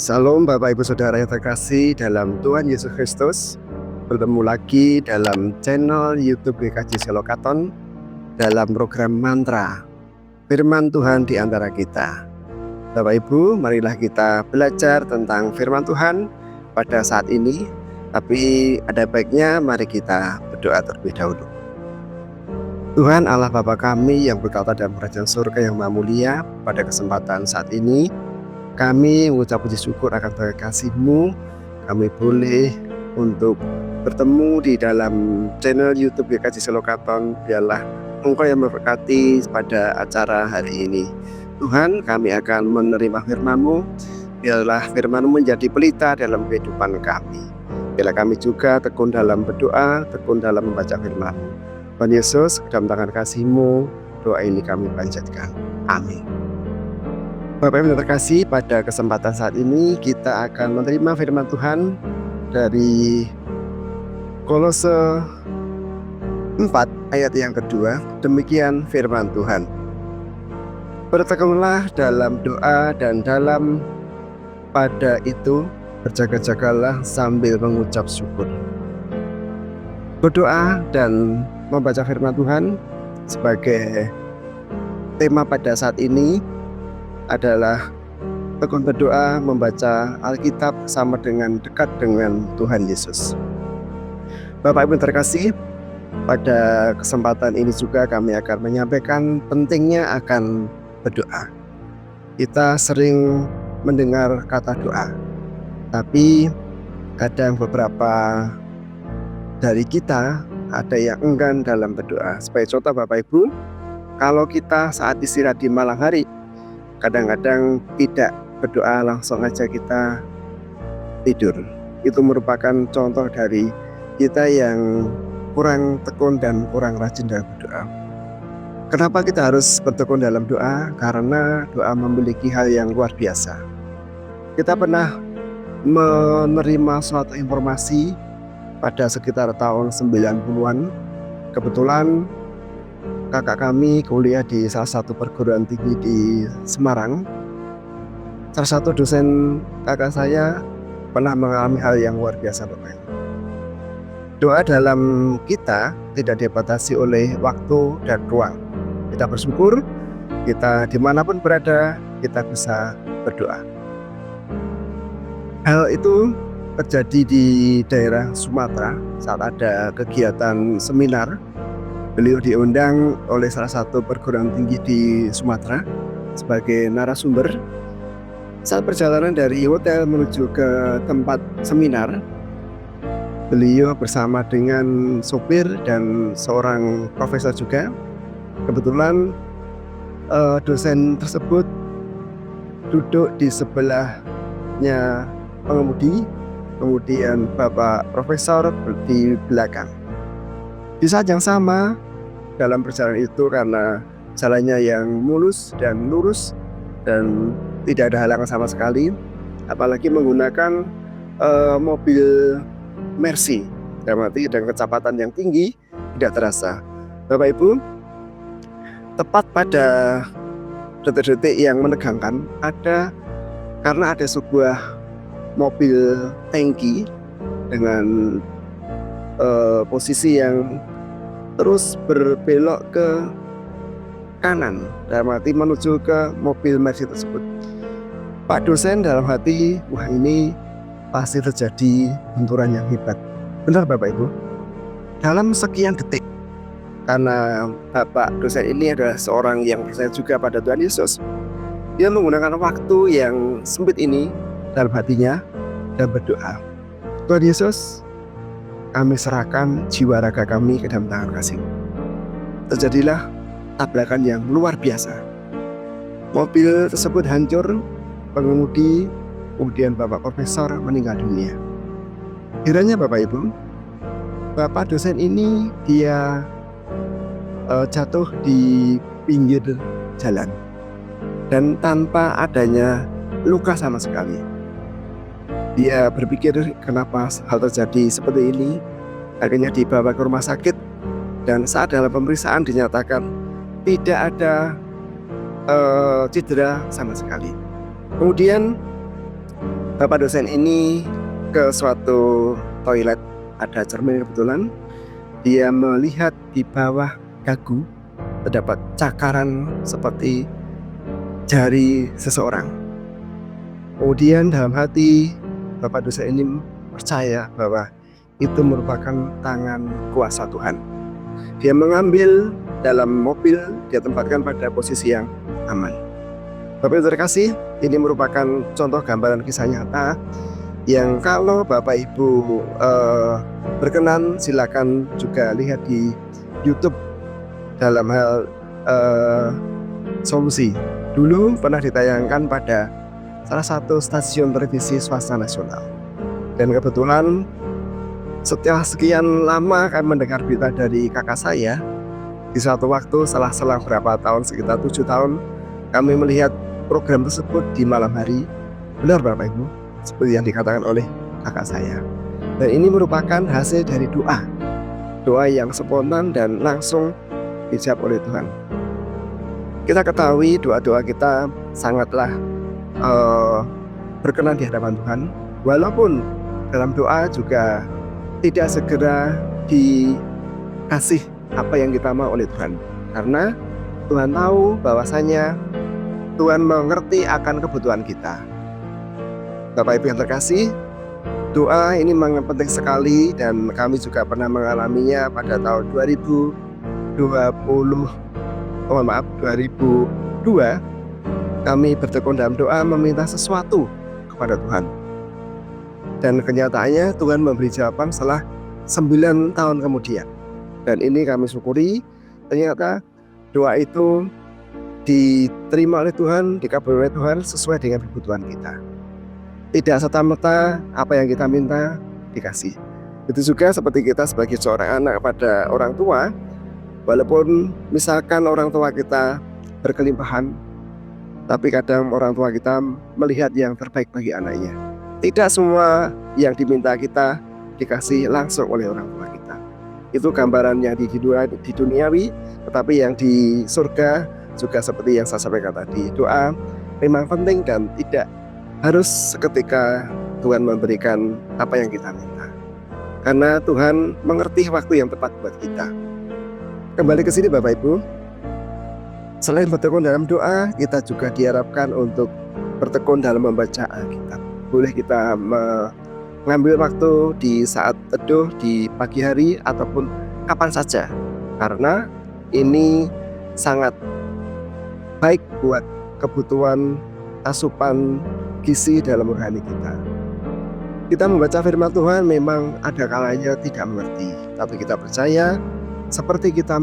Salam Bapak Ibu Saudara yang terkasih dalam Tuhan Yesus Kristus. Bertemu lagi dalam channel YouTube GKJ Selokaton dalam program Mantra Firman Tuhan di antara kita. Bapak Ibu, marilah kita belajar tentang firman Tuhan pada saat ini. Tapi ada baiknya mari kita berdoa terlebih dahulu. Tuhan Allah Bapa kami yang berkata dalam kerajaan surga yang maha mulia, pada kesempatan saat ini kami mengucap puji syukur akan kasih-Mu. Kami boleh untuk bertemu di dalam channel YouTube GKJ Selokaton. Biarlah Engkau yang memberkati pada acara hari ini. Tuhan, kami akan menerima firman-Mu. Biarlah firman-Mu menjadi pelita dalam kehidupan kami. Biarlah kami juga tekun dalam berdoa, tekun dalam membaca firman-Mu. Tuhan Yesus, dalam tangan kasih-Mu, doa ini kami panjatkan. Amin. Bapak Ibu yang terkasih, pada kesempatan saat ini kita akan menerima firman Tuhan dari Kolose 4 ayat yang kedua. Demikian firman Tuhan. Bertekunlah dalam doa dan dalam pada itu berjaga-jagalah sambil mengucap syukur. Berdoa dan membaca firman Tuhan sebagai tema pada saat ini adalah tekun berdoa, membaca Alkitab sama dengan dekat dengan Tuhan Yesus. Bapak Ibu terkasih, pada kesempatan ini juga kami akan menyampaikan pentingnya akan berdoa. Kita sering mendengar kata doa, tapi kadang beberapa dari kita ada yang enggan dalam berdoa. Sebagai contoh Bapak Ibu, kalau kita saat istirahat di malam hari, kadang-kadang tidak berdoa, langsung aja kita tidur. Itu merupakan contoh dari kita yang kurang tekun dan kurang rajin dalam berdoa. Kenapa kita harus bertekun dalam doa? Karena doa memiliki hal yang luar biasa. Kita pernah menerima suatu informasi pada sekitar tahun 90-an. Kebetulan kakak kami kuliah di salah satu perguruan tinggi di Semarang. Salah satu dosen kakak saya pernah mengalami hal yang luar biasa Bapak. Doa dalam kita tidak dibatasi oleh waktu dan ruang. Kita bersyukur, kita dimanapun berada, kita bisa berdoa. Hal itu terjadi di daerah Sumatera saat ada kegiatan seminar. Beliau diundang oleh salah satu perguruan tinggi di Sumatera sebagai narasumber. Saat perjalanan dari hotel menuju ke tempat seminar, beliau bersama dengan sopir dan seorang profesor juga. Kebetulan dosen tersebut duduk di sebelahnya pengemudi, kemudian Bapak Profesor di belakang. Di saat yang sama, dalam perjalanan itu karena jalannya yang mulus dan lurus dan tidak ada halangan sama sekali, apalagi menggunakan mobil Mercy, dengan kecepatan yang tinggi, tidak terasa. Bapak Ibu, tepat pada detik-detik yang menegangkan karena ada sebuah mobil tangki dengan posisi yang terus berbelok ke kanan, dalam arti menuju ke mobil Mercy tersebut. Pak dosen dalam hati, wah ini pasti terjadi benturan yang hebat. Benar Bapak Ibu? Dalam sekian detik, karena Bapak dosen ini adalah seorang yang percaya juga pada Tuhan Yesus, dia menggunakan waktu yang sempit ini dalam hatinya dan berdoa. Tuhan Yesus, kami serahkan jiwa raga kami ke dalam tangan kasih-Mu. Terjadilah tabrakan yang luar biasa. Mobil tersebut hancur, pengemudi, kemudian Bapak Profesor meninggal dunia. Kiranya Bapak Ibu, Bapak dosen ini dia jatuh di pinggir jalan dan tanpa adanya luka sama sekali. Dia berpikir kenapa hal terjadi seperti ini. Akhirnya dibawa ke rumah sakit dan saat dalam pemeriksaan dinyatakan tidak ada cedera sama sekali. Kemudian Bapak dosen ini ke suatu toilet, ada cermin kebetulan. Dia melihat di bawah dagu terdapat cakaran seperti jari seseorang. Kemudian dalam hati Bapak dosen ini percaya bahwa itu merupakan tangan kuasa Tuhan. Dia mengambil dalam mobil, dia tempatkan pada posisi yang aman. Bapak Ibu terkasih, ini merupakan contoh gambaran kisah nyata yang kalau Bapak Ibu berkenan silakan juga lihat di YouTube dalam hal solusi. Dulu pernah ditayangkan pada salah satu stasiun televisi swasta nasional. Dan kebetulan setelah sekian lama kami mendengar berita dari kakak saya, di suatu waktu selang berapa tahun, sekitar 7 tahun, kami melihat program tersebut di malam hari. Benar Bapak Ibu, seperti yang dikatakan oleh kakak saya. Dan ini merupakan hasil dari doa. Doa yang spontan dan langsung dijawab oleh Tuhan. Kita ketahui doa-doa kita sangatlah berkenan di hadapan Tuhan. Walaupun dalam doa juga tidak segera dikasih apa yang kita mau oleh Tuhan. Karena Tuhan tahu bahwasanya Tuhan mengerti akan kebutuhan kita. Bapak Ibu yang terkasih, doa ini memang penting sekali dan kami juga pernah mengalaminya pada tahun 2002. Kami bertekun dalam doa meminta sesuatu kepada Tuhan. Dan kenyataannya Tuhan memberi jawaban setelah 9 tahun kemudian. Dan ini kami syukuri, ternyata doa itu diterima oleh Tuhan, dikabulkan oleh Tuhan sesuai dengan kebutuhan kita. Tidak serta-merta apa yang kita minta dikasih. Itu juga seperti kita sebagai seorang anak pada orang tua, walaupun misalkan orang tua kita berkelimpahan, tapi kadang orang tua kita melihat yang terbaik bagi anaknya. Tidak semua yang diminta kita dikasih langsung oleh orang tua kita. Itu gambaran yang di duniawi, tetapi yang di surga juga seperti yang saya sampaikan tadi. Doa memang penting dan tidak harus seketika Tuhan memberikan apa yang kita minta. Karena Tuhan mengerti waktu yang tepat buat kita. Kembali ke sini Bapak Ibu. Selain bertekun dalam doa, kita juga diharapkan untuk bertekun dalam membaca Alkitab. Boleh kita mengambil waktu di saat teduh, di pagi hari, ataupun kapan saja. Karena ini sangat baik buat kebutuhan asupan gizi dalam rohani kita. Kita membaca firman Tuhan memang ada kalanya tidak mengerti, tapi kita percaya seperti kita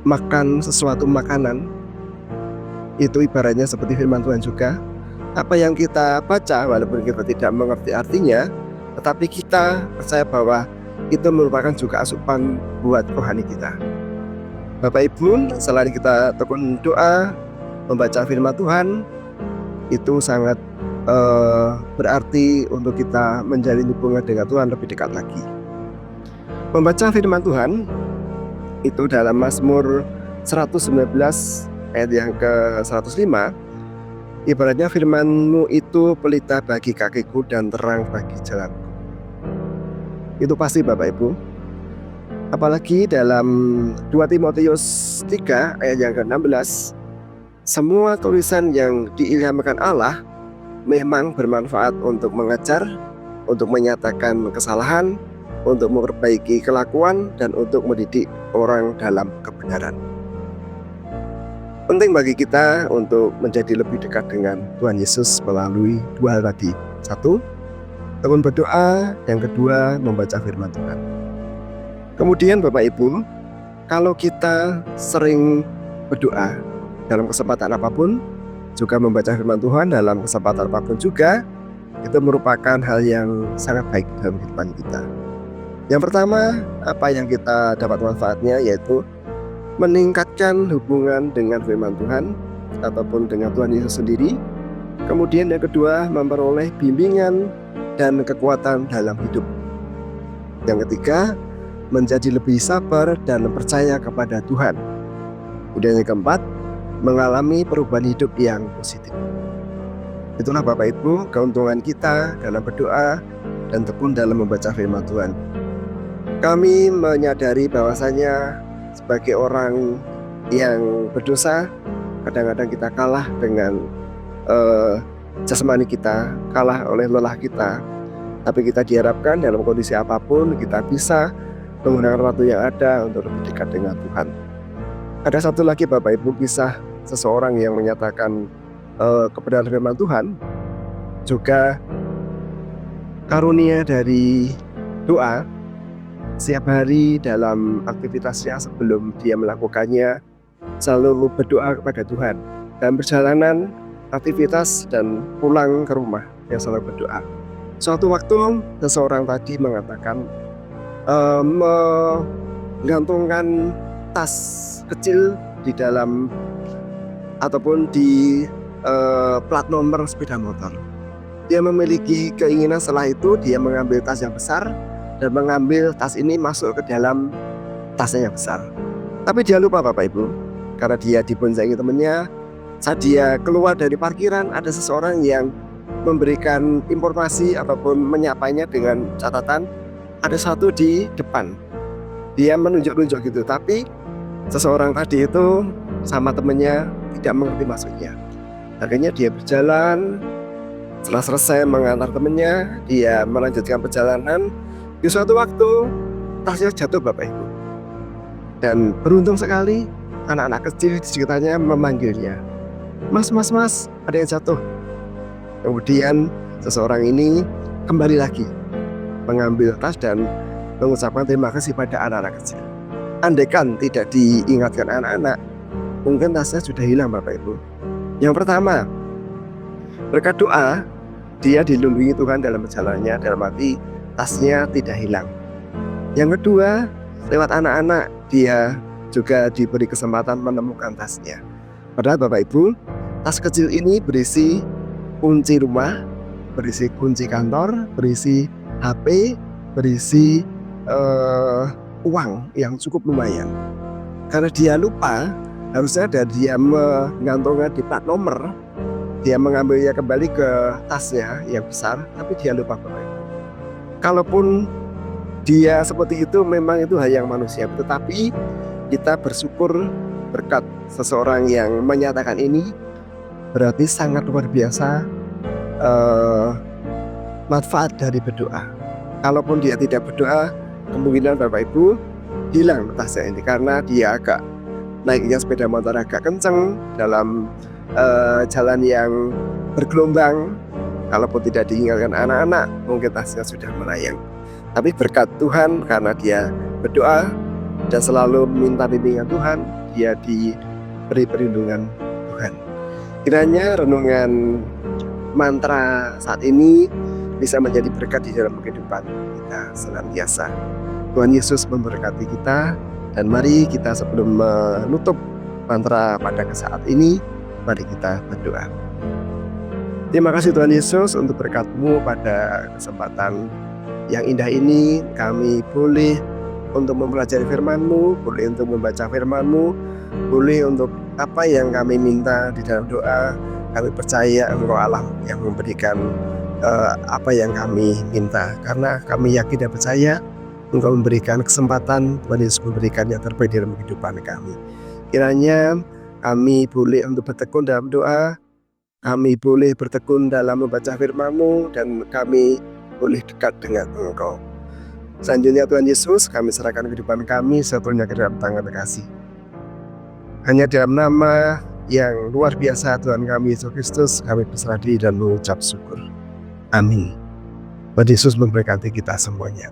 makan sesuatu makanan, itu ibaratnya seperti firman Tuhan juga. Apa yang kita baca walaupun kita tidak mengerti artinya, tetapi kita percaya bahwa itu merupakan juga asupan buat rohani kita. Bapak Ibu, selain kita tekun doa, membaca firman Tuhan, itu sangat berarti untuk kita menjalin hubungan dengan Tuhan lebih dekat lagi. Membaca firman Tuhan itu dalam Mazmur 119 ayat yang ke-105, ibaratnya firman-Mu itu pelita bagi kakiku dan terang bagi jalanku. Itu pasti Bapak Ibu. Apalagi dalam 2 Timotius 3 ayat yang ke-16, semua tulisan yang diilhamkan Allah memang bermanfaat untuk mengajar, untuk menyatakan kesalahan, untuk memperbaiki kelakuan, dan untuk mendidik orang dalam kebenaran. Penting bagi kita untuk menjadi lebih dekat dengan Tuhan Yesus melalui 2 hal tadi. 1, tekun berdoa, yang kedua membaca firman Tuhan. Kemudian Bapak Ibu, kalau kita sering berdoa dalam kesempatan apapun, juga membaca firman Tuhan dalam kesempatan apapun juga, itu merupakan hal yang sangat baik dalam kehidupan kita. Yang pertama, apa yang kita dapat manfaatnya yaitu meningkatkan hubungan dengan firman Tuhan ataupun dengan Tuhan Yesus sendiri. Kemudian yang kedua, memperoleh bimbingan dan kekuatan dalam hidup. Yang ketiga, menjadi lebih sabar dan percaya kepada Tuhan. Kemudian yang keempat, mengalami perubahan hidup yang positif. Itulah Bapak Ibu keuntungan kita dalam berdoa dan tekun dalam membaca firman Tuhan. Kami menyadari bahwasanya sebagai orang yang berdosa, kadang-kadang kita kalah dengan jasmani kita, kalah oleh lelah kita. Tapi kita diharapkan dalam kondisi apapun kita bisa menggunakan waktu yang ada untuk lebih dekat dengan Tuhan. Ada satu lagi Bapak Ibu kisah seseorang yang menyatakan kebenaran firman Tuhan, juga karunia dari doa. Setiap hari dalam aktivitasnya sebelum dia melakukannya selalu berdoa kepada Tuhan. Dan perjalanan aktivitas dan pulang ke rumah dia selalu berdoa. Suatu waktu seseorang tadi mengatakan menggantungkan tas kecil di dalam ataupun di plat nomor sepeda motor. Dia memiliki keinginan setelah itu dia mengambil tas yang besar dan mengambil tas ini masuk ke dalam tasnya yang besar. Tapi dia lupa Bapak Ibu, karena dia diboncengi temannya. Saat dia keluar dari parkiran, ada seseorang yang memberikan informasi ataupun menyapanya dengan catatan ada satu di depan. Dia menunjuk-nunjuk gitu, tapi seseorang tadi itu sama temannya tidak mengerti maksudnya. Akhirnya dia berjalan. Setelah selesai mengantar temannya, dia melanjutkan perjalanan. Di suatu waktu tasnya jatuh Bapak Ibu. Dan beruntung sekali anak-anak kecil di sekitarnya memanggilnya. Mas, ada yang jatuh. Kemudian seseorang ini kembali lagi mengambil tas dan mengucapkan terima kasih pada anak-anak kecil. Andaikan tidak diingatkan anak-anak, mungkin tasnya sudah hilang Bapak Ibu. Yang pertama, berkat doa, dia dilindungi Tuhan dalam perjalanannya, dalam arti tasnya tidak hilang. Yang kedua, lewat anak-anak dia juga diberi kesempatan menemukan tasnya. Padahal Bapak Ibu, tas kecil ini berisi kunci rumah, berisi kunci kantor, berisi HP, berisi uang yang cukup lumayan. Karena dia lupa, harusnya dia menggantungnya di plat nomor, dia mengambilnya kembali ke tasnya yang besar, tapi dia lupa Bapak Ibu. Kalaupun dia seperti itu memang itu hal yang manusia, tetapi kita bersyukur berkat seseorang yang menyatakan ini, berarti sangat luar biasa manfaat dari berdoa. Kalaupun dia tidak berdoa, kemungkinan Bapak Ibu hilang tasnya ini karena dia agak naiknya sepeda motor agak kenceng dalam jalan yang bergelombang. Kalaupun tidak diingatkan anak-anak, mungkin tasnya sudah melayang. Tapi berkat Tuhan karena dia berdoa dan selalu minta bimbingan Tuhan, dia diberi perlindungan Tuhan. Kiranya renungan mantra saat ini bisa menjadi berkat di dalam kehidupan kita senantiasa. Tuhan Yesus memberkati kita, dan mari kita sebelum menutup mantra pada saat ini, mari kita berdoa. Terima kasih Tuhan Yesus untuk berkat-Mu pada kesempatan yang indah ini. Kami boleh untuk mempelajari firman-Mu, boleh untuk membaca firman-Mu, boleh untuk apa yang kami minta di dalam doa. Kami percaya Engkau Allah yang memberikan apa yang kami minta. Karena kami yakin dan percaya Engkau memberikan kesempatan, Tuhan Yesus memberikan yang terbaik dalam kehidupan kami. Kiranya kami boleh untuk bertekun dalam doa, kami boleh bertekun dalam membaca firman-Mu, dan kami boleh dekat dengan Engkau. Selanjutnya Tuhan Yesus, kami serahkan kehidupan kami sepenuhnya ke dalam tangan kasih. Hanya dalam nama yang luar biasa Tuhan kami Yesus Kristus, kami berserah diri dan mengucap syukur. Amin. Tuhan Yesus memberkati kita semuanya.